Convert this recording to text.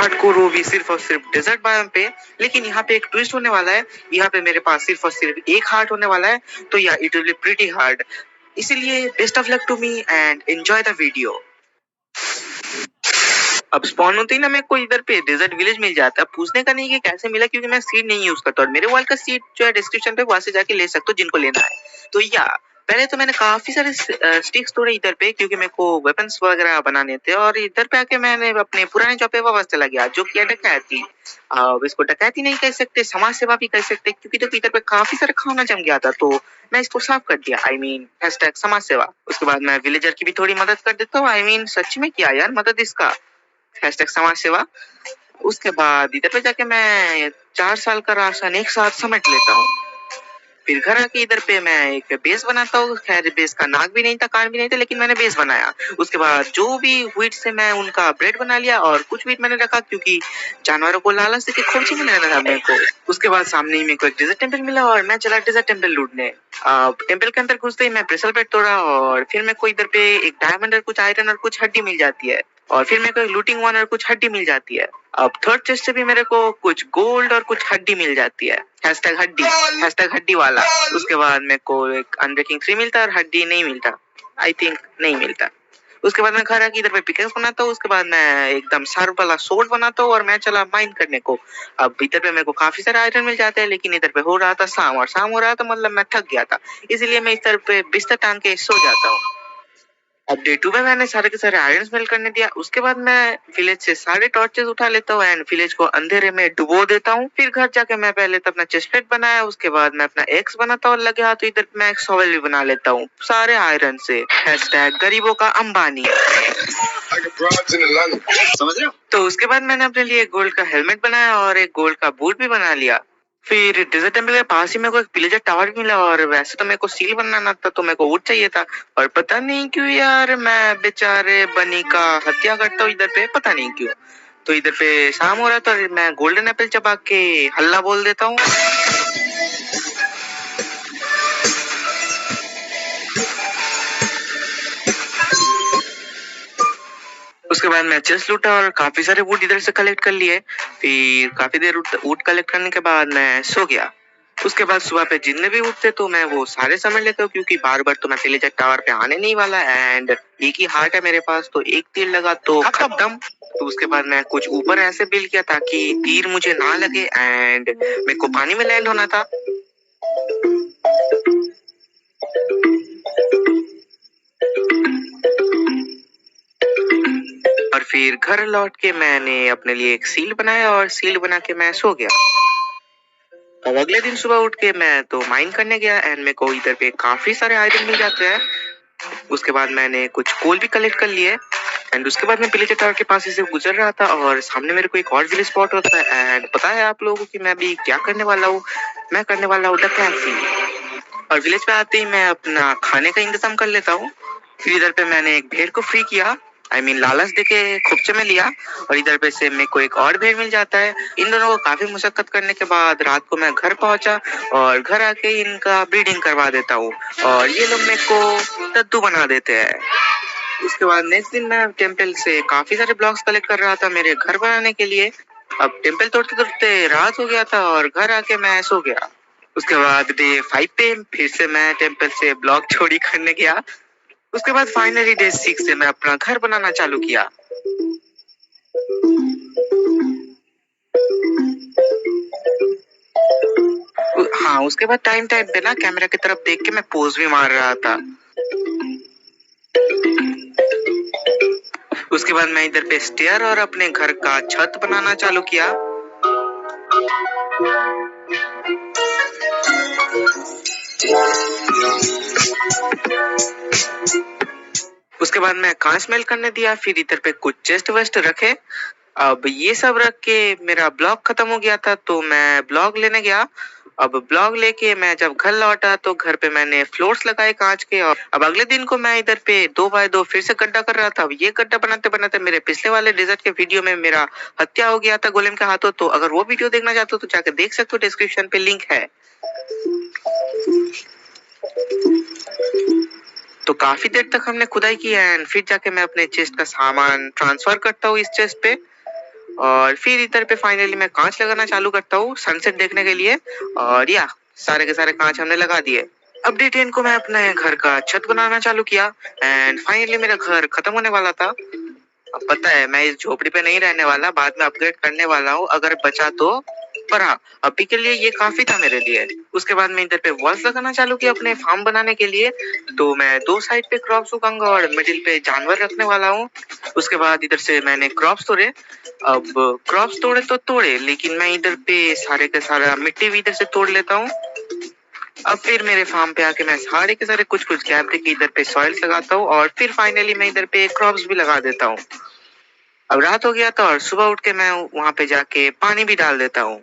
Hardcore, वो भी सिर्फ और सिर्फ डेजर्ट बायोम पे। लेकिन यहाँ पे एक ट्विस्ट होने वाला है, यहाँ पे मेरे पास सिर्फ और सिर्फ एक हार्ट होने वाला है, तो या it will be pretty hard. इसीलिए best of luck to me and enjoy the video. अब स्पॉन होते ही ना मेरे को इधर पे डेजर्ट विलेज मिल जाता है। पूछने का नहीं कि कैसे मिला, क्योंकि मैं सीड नहीं यूज करता, और मेरे वाल का सीड जो है डिस्क्रिप्शन पे वहां से जाके ले सकते हो जिनको लेना है। तो या पहले तो मैंने काफी सारे स्टिक्स तोड़े इधर पे, क्योंकि मेरे को वेपन्स वगैरह बनाने थे, और इधर पे आके मैंने अपने पुराने जॉब पे वापस चला गया, जो किया डकैती। अब इसको डकैती नहीं कह सकते, समाज सेवा भी कह सकते, क्योंकि देखो इधर पे काफी सारा खाना जम गया था, तो मैं इसको साफ कर दिया। आई मीन हैशटैग समाज सेवा। उसके बाद मैं विलेजर की भी थोड़ी मदद कर देता हूँ। आई मीन सच में किया यार मदद इसका, हैशटैग समाज सेवा। उसके बाद इधर पे जाके मैं 4 साल का राशन एक साथ समेट लेता हूँ। फिर घर आके इधर पे मैं एक बेस बनाता हूँ। खैर बेस का नाक भी नहीं था, कान भी नहीं था, लेकिन मैंने बेस बनाया। उसके बाद जो भी व्हीट से मैं उनका ब्रेड बना लिया, और कुछ व्हीट मैंने रखा क्योंकि जानवरों को लालच से खोपची में लेना था मेरे को। उसके बाद सामने ही मेरे को एक डेजर्ट टेंपल मिला, और मैं चला डेजर्ट टेंपल लूटने। टेंपल के अंदर घुसते ही मैं ब्रेसल बेड तोड़ा, और फिर मेरे को इधर पे एक डायमंड और कुछ आयरन और कुछ हड्डी मिल जाती है, और फिर मेरे को एक लूटिंग वन और कुछ हड्डी मिल जाती है। अब थर्ड चेस्ट से भी मेरे को कुछ गोल्ड और कुछ हड्डी मिल जाती है, हैशटैग हड्डी, हैशटैग हड्डी वाला। उसके बाद मेरे को एक अनब्रेकिंग 3 मिलता है, और हड्डी नहीं मिलता, आई थिंक नहीं मिलता। उसके बाद मैं घर आके इधर पे पिकेक्स बनाता हूँ। उसके बाद मैं एकदम शार्प वाला सोर्ड बनाता हूँ, और मैं चला माइन करने को। अब इधर पे मेरे को काफी सारे आयरन मिल जाते हैं, लेकिन इधर पे हो रहा था शाम, और शाम हो रहा था मतलब मैं थक गया था, इसलिए मैं इस तरह पे बिस्तर टांग के सो जाता हूँ। अब डे 2 में मैंने सारे के सारे आयरन स्मेल करने दिया। उसके बाद मैं विलेज से सारे टॉर्चेस उठा लेता हूँ, एंड विलेज को अंधेरे में डुबो देता हूँ। फिर घर जाके मैं पहले तो अपना चेस्ट प्लेट बनाया, उसके बाद मैं अपना एक्स बनाता हूँ, लगे हाथ तो इधर मैं एक शॉवेल भी बना लेता हूँ सारे आयरन से, हैशटैग गरीबों का अंबानी। समझ रहे हो? तो उसके बाद मैंने अपने लिए गोल्ड का हेलमेट बनाया, और एक गोल्ड का बूट भी बना लिया। फिर डेजर्ट टेंपल के पास ही मेरे को एक विलेजर टावर भी मिला, और वैसे तो मेरे को सील बनाना था, तो मेरे को वुड चाहिए था, और पता नहीं क्यों यार मैं बेचारे बनी का हत्या करता हूँ इधर पे, पता नहीं क्यों। तो इधर पे शाम हो रहा था, और मैं गोल्डन एप्पल चबा के हल्ला बोल देता हूँ। उसके बाद मैं चेस्ट लूटा, और काफी सारे वुड इधर से कलेक्ट कर लिए। फिर काफी देर वुड कलेक्ट करने के बाद मैं सो गया। उसके बाद सुबह पे जितने भी उठते तो मैं वो सारे समझ लेता हूँ, क्योंकि बार बार तो मैं विलेजर टावर पे आने नहीं वाला, एंड एक ही हार्ट है मेरे पास, तो एक तीर लगा तो खत्म। तो उसके बाद मैं कुछ ऊपर ऐसे बिल्ड किया ताकि तीर मुझे ना लगे, एंड मेरे को पानी में लैंड होना था। और फिर घर लौट के मैंने अपने लिए एक सील बनाया, और सील बना के मैं सो गया। अब अगले दिन सुबह उठ के मैं तो माइन करने गया, एंड मेरे को इधर पे काफी सारे आयरन मिल जाते हैं। उसके बाद मैंने कुछ कोल भी कलेक्ट कर लिए, एंड उसके बाद मैं विलेज टावर के पास से गुजर रहा था, और सामने मेरे को एक और विलेज स्पॉट होता है। एंड पता है आप लोगों को कि मैं अभी क्या करने वाला हूँ? मैं करने वाला हूँ डकैती। और विलेज पे आते ही मैं अपना खाने का इंतजाम कर लेता हूँ। फिर इधर पे मैंने एक भेड़ को फ्री किया, आई मीन लालच देके खुपचे में लिया, और इधर पे से मेरे को एक और भेड़ मिल जाता है। इन दोनों को काफी मुशक्कत करने के बाद रात को मैं घर पहुंचा, और घर आके इनका ब्रीडिंग करवा देता हूँ, और ये लोग मेरे को दद्दू बना देते हैं। उसके बाद नेक्स्ट दिन मैं टेंपल से काफी सारे ब्लॉक्स कलेक्ट कर रहा था मेरे घर बनाने के लिए। अब टेंपल तोड़ते तोड़ते रात हो गया था, और घर आके मैं सो गया। उसके बाद डे 5 पे फिर से मैं टेंपल से ब्लॉक चोरी करने गया। उसके बाद फाइनली डे 6 से मैं अपना घर बनाना चालू किया। हाँ, उसके बाद टाइम टाइम पे ना कैमरा की तरफ देख के मैं पोज भी मार रहा था। उसके बाद मैं इधर पे स्टेयर और अपने घर का छत बनाना चालू किया। उसके बाद मैं कांच स्मेल करने दिया, फिर इधर पे कुछ चेस्ट वेस्ट रखे। अब ये सब रख के मेरा ब्लॉग खत्म हो गया था, तो मैं ब्लॉग लेने गया। अब ब्लॉग लेके मैं जब घर लौटा तो घर पे मैंने फ्लोर्स लगाए कांच के, और अब अगले दिन को मैं इधर पे 2x2 फिर से गड्ढा कर रहा था। अब ये गड्ढा बनाते बनाते मेरे पिछले वाले डेजर्ट के वीडियो में मेरा हत्या हो गया था गोलेम के हाथों, तो अगर वो वीडियो देखना चाहते हो तो जाकर देख सकते हो, डिस्क्रिप्शन पे लिंक है। तो काफी देर तक हमने खुदाई की, एंड फिर जाके मैं अपने चेस्ट का सामान ट्रांसफर करता हूँ इस चेस्ट पे। और फिर इधर पे फाइनली मैं कांच लगाना चालू करता हूँ सनसेट देखने के लिए। और या सारे के सारे कांच हमने लगा दिए। अब डे 10 को मैं अपने घर का छत बनाना चालू किया एंड फाइनली मेरा घर खत्म होने वाला था। अब पता है मैं इस झोपड़ी पे नहीं रहने वाला, बाद में अपग्रेड करने वाला हूँ अगर बचा तो। पर हाँ, अभी के लिए ये काफी था मेरे लिए। उसके बाद मैं इधर पे वॉल्स लगाना चालू किया अपने फार्म बनाने के लिए। तो मैं दो साइड पे क्रॉप्स उगाऊंगा और मिडिल पे जानवर रखने वाला हूँ। उसके बाद इधर से मैंने क्रॉप्स तोड़े। अब क्रॉप्स तोड़े तो तोड़े, लेकिन मैं इधर पे सारे का सारा मिट्टी भी इधर से तोड़ लेता हूँ। अब फिर मेरे फार्म पे आके मैं सारे के सारे कुछ कुछ गैप देके इधर पे सॉइल्स लगाता हूँ और फिर फाइनली मैं इधर पे क्रॉप्स भी लगा देता हूँ। अब रात हो गया था और सुबह उठ के मैं वहां पे जाके पानी भी डाल देता हूँ।